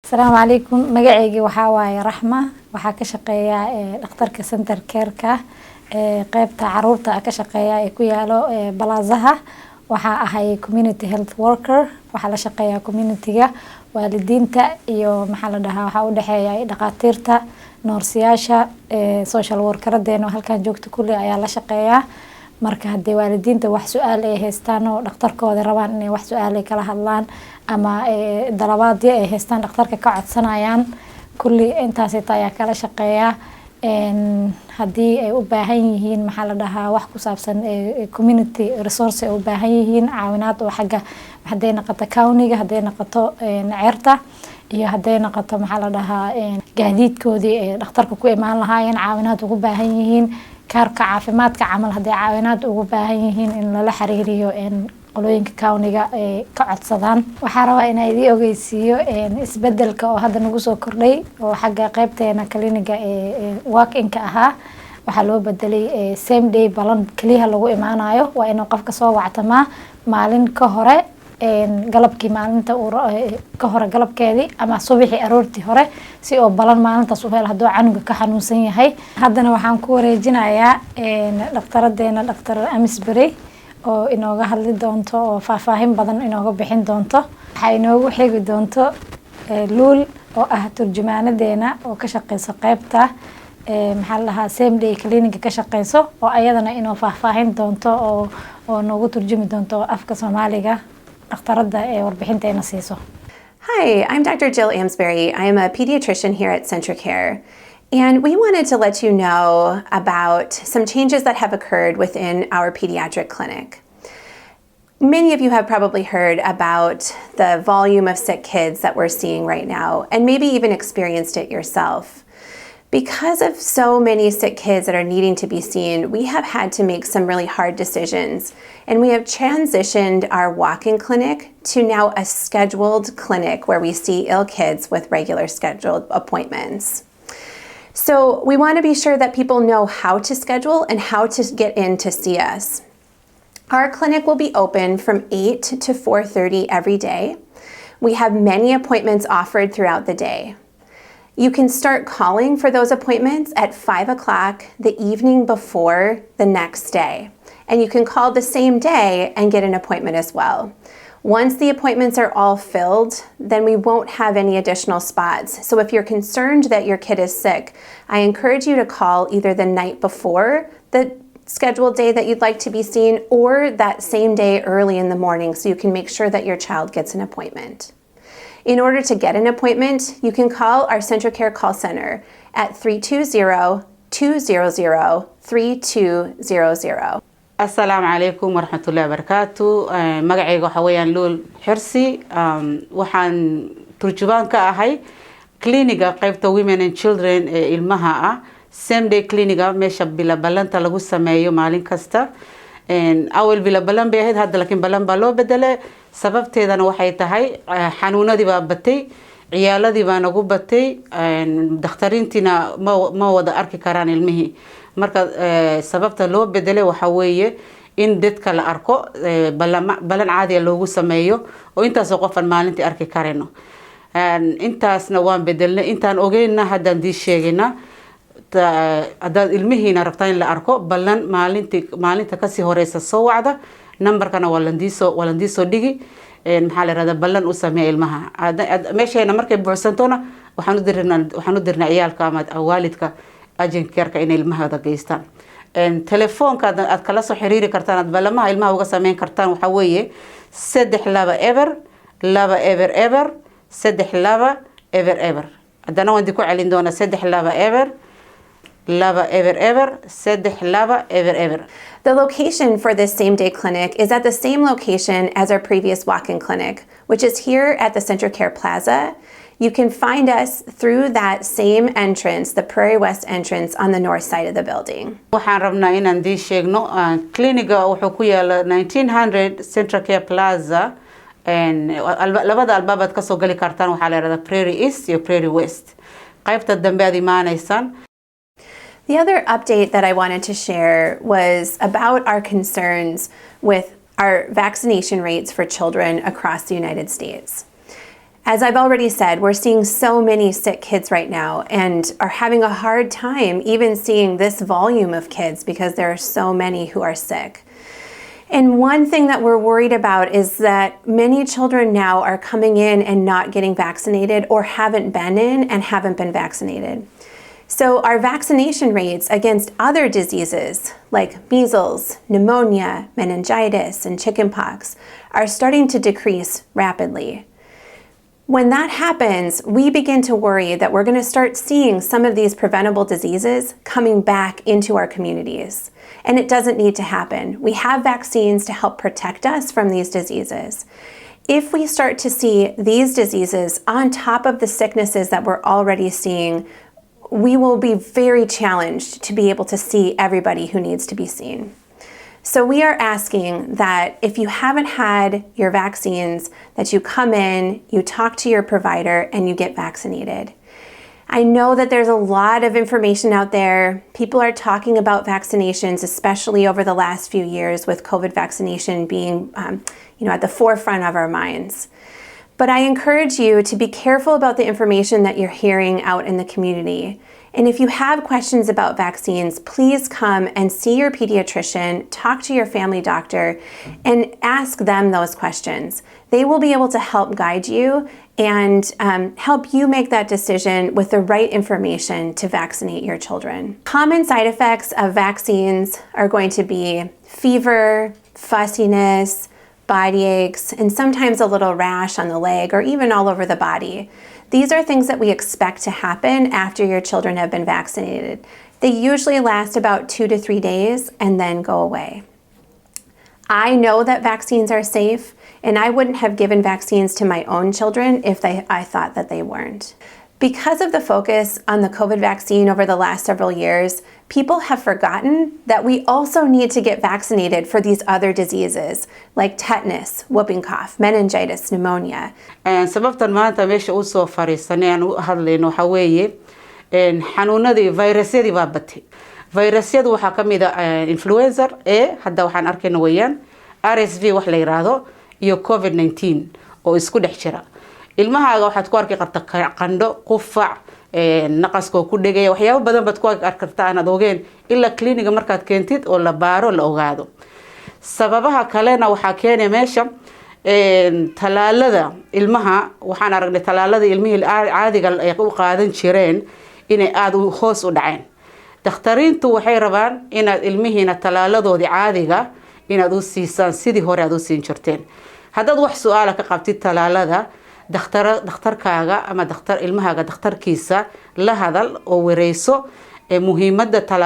السلام عليكم مقعيقي وحاواي رحمة وحا كشقيا دخترك CentraCare قيبتا caruurta كشقيا كويالو بلازها وحا أهي community health worker وحا لشقيا community والدينتا iyo maxaa la dhahaa waxa u dhaxeeya dhaqaatiirta noorsiyaasha social worker deeno halkan joogto kulli ayaa la shaqeeyaa marka hadii waalidiinta wax su'aal ay haystaan oo dhaqtarkooda rabaan inay wax su'aal ay kala hadlaan ama dalabaadii ay haystaan dhaqtarka ka codsanayaan kulli intaas ayaa kala shaqeeyaa hadii ay u baahan yihiin maxaa la dhahaa wax ku saabsan community resource ay u baahan yihiin caawinaad oo xagga haday noqoto county-ga haday noqoto ceerta iyo haday noqoto maxaa la dhahaa gaadiidkoodii ee dhaqtarka ku imaan lahaayeen caawinaad ugu baahan yihiin kaarka caafimaadka camal haday caawinaad ugu baahan yihiin in la xiriiriyo qolooyinka county-ga ee ka codsadaan waxa rabaa in ay idin ogeysiiyo isbedelka oo hadda nagu soo kordhay oo xagga qaybteena clinic ee walk-in-ka ahaa waxa loo bedelay same day balan kaliya lagu imaanayo waa inuu qofka soo wactamaa maalin ka hore galabkii maalinta ka hore galabkeedii ama subaxii aroortii hore si oo balan maalintaas u helo haduu canuga ka xanuunsan yahay haddana waxaan ku wareejinayaa dhaqtaradeena Dr. Amisbury oo inooga hadli doonto oo faahfaahin badan inooga bixin doonto waxa inoogu xigi doonto luul oo ah turjumaanadeena oo ka shaqeyso qaybta maxaa la dhahaa same day clinic ka shaqeyso oo ayadana inoo faahfaahin doonto oo noogu turjumi doonto afka Soomaaliga dhaqtarada ee warbixinteena siiso. Hi, I'm Dr. Jill Amsbury. I am a pediatrician here at CentraCare, and we wanted to let you know about some changes that have occurred within our pediatric clinic. Many of you have probably heard about the volume of sick kids that we're seeing right now, and maybe even experienced it yourself. Because of so many sick kids that are needing to be seen, we have had to make some really hard decisions, and we have transitioned our walk-in clinic to now a scheduled clinic where we see ill kids with regular scheduled appointments. So we want to be sure that people know how to schedule and how to get in to see us. Our clinic will be open from 8 to 4:30 every day. We have many appointments offered throughout the day. You can start calling for those appointments at 5 o'clock the evening before the next day. And you can call the same day and get an appointment as well. Once the appointments are all filled, then we won't have any additional spots. So if you're concerned that your kid is sick, I encourage you to call either the night before the scheduled day that you'd like to be seen or that same day early in the morning so you can make sure that your child gets an appointment. In order to get an appointment, you can call our CentraCare call center at 320-200-3200. Assalamu alaikum warahmatullahi wabarakatuh. Magacayga waxa weeyaan Luul Xirsi. Waxaan turjubaan ka ahay clinic-ga qaybta women and children ee ilmaha ah. Same day clinic-ga meesha bila balanta lagu sameeyo maalin kasta. awal bila balan bay ahayd hadda laakiin balan baa loo bedelay sababteedana waxay tahay xanuunadii baa batay ciyaaladii baa nagu batay dhakhtarintina ma wada arki karaan ilmihii marka sababta loo bedelay waxa weeye in dadka la arko balan caadi loogu sameeyo oo intaas qofan maalintii arki karayno intaasna waan bedelnay intaan ogeeyna haddaan dii sheegayna hadaad ilmihiina rabtaan in la arko balan maalinta kasii horeysa soo wacda numberkana waa landiisoo dhigi maxaa la yiraahdaa balan u sameeya ilmaha meeshayna markay buuxsantona waxaan u dirnaa ciyaalka ama waalidka agent care-ka inay ilmahooda geystaan telefoonka aad kala soo xiriiri kartaan aad balamaha ilmaha uga sameyn kartaan waxa weeye 32 eber 2 eber eber 32 eber eber haddana waan ku celin doonaa 32 eber Lava ever ever, sedih lava ever ever. The location for this same-day clinic is at the same location as our previous walk-in clinic, which is here at the CentraCare Plaza. You can find us through that same entrance, the Prairie West entrance on the north side of the building. Waxaan rabnaa inaan dii sheegno clinic-ga wuxuu ku yaala 1900 CentraCare Plaza labada albaabad ka soo gali kartaan waxaa la yiraahdaa Prairie East iyo Prairie West. Qaybta dambe aad imaanaysaan. The other update that I wanted to share was about our concerns with our vaccination rates for children across the United States. As I've already said, we're seeing so many sick kids right now and are having a hard time even seeing this volume of kids because there are so many who are sick. And one thing that we're worried about is that many children now are coming in and not getting vaccinated or haven't been in and haven't been vaccinated. So our vaccination rates against other diseases like measles, pneumonia, meningitis, and chickenpox are starting to decrease rapidly. When that happens, we begin to worry that we're going to start seeing some of these preventable diseases coming back into our communities. And it doesn't need to happen. We have vaccines to help protect us from these diseases. If we start to see these diseases on top of the sicknesses that we're already seeing, we will be very challenged to be able to see everybody who needs to be seen. So we are asking that if you haven't had your vaccines, that you come in, you talk to your provider, and you get vaccinated. I know that there's a lot of information out there. People are talking about vaccinations, especially over the last few years with COVID vaccination being at the forefront of our minds. But I encourage you to be careful about the information that you're hearing out in the community. And if you have questions about vaccines, please come and see your pediatrician, talk to your family doctor, and ask them those questions. They will be able to help guide you and help you make that decision with the right information to vaccinate your children. Common side effects of vaccines are going to be fever, fussiness, body aches, and sometimes a little rash on the leg or even all over the body. These are things that we expect to happen after your children have been vaccinated. They usually last about 2 to 3 days and then go away. I know that vaccines are safe, and I wouldn't have given vaccines to my own children if I thought that they weren't. Because of the focus on the COVID vaccine over the last several years, people have forgotten that we also need to get vaccinated for these other diseases like tetanus, whooping cough, meningitis, pneumonia. sababtan maanta meesha u soo fariisanay aan u hadlayno waxa weeye xanuunadii virusyadii baa batay. Virusyadu waxa kamid ah influenza hadda waxaan arkayna weeyaan RSV wax la yiraahdo iyo COVID-19 oo isku dhex jira. ilmahaaga waxaad ku arki kartaa qandho, qufac, naqaska ku dhagay waxyaabo badan baad ku arki kartaa aan ogeen illa clinic markaad keentid oo la baaro la ogaado. sababaha kalena waxa keenay meesha talaalada ilmaha waxaan aragnay talaalada ilmihii caadiga ay u qaadan jireen inay aad u hoos u dhaceen. dakhtariintu waxay rabaan inaad ilmihiina talaaladoodii caadiga inaad u siisaan sidii hore aad u siin jirteen. haddaad wax su'aal ka qabtid talaalada dhakhtarkaaga ama ilmahaaga dhakhtarkiisa la hadal oo wareyso muhiimadda talaal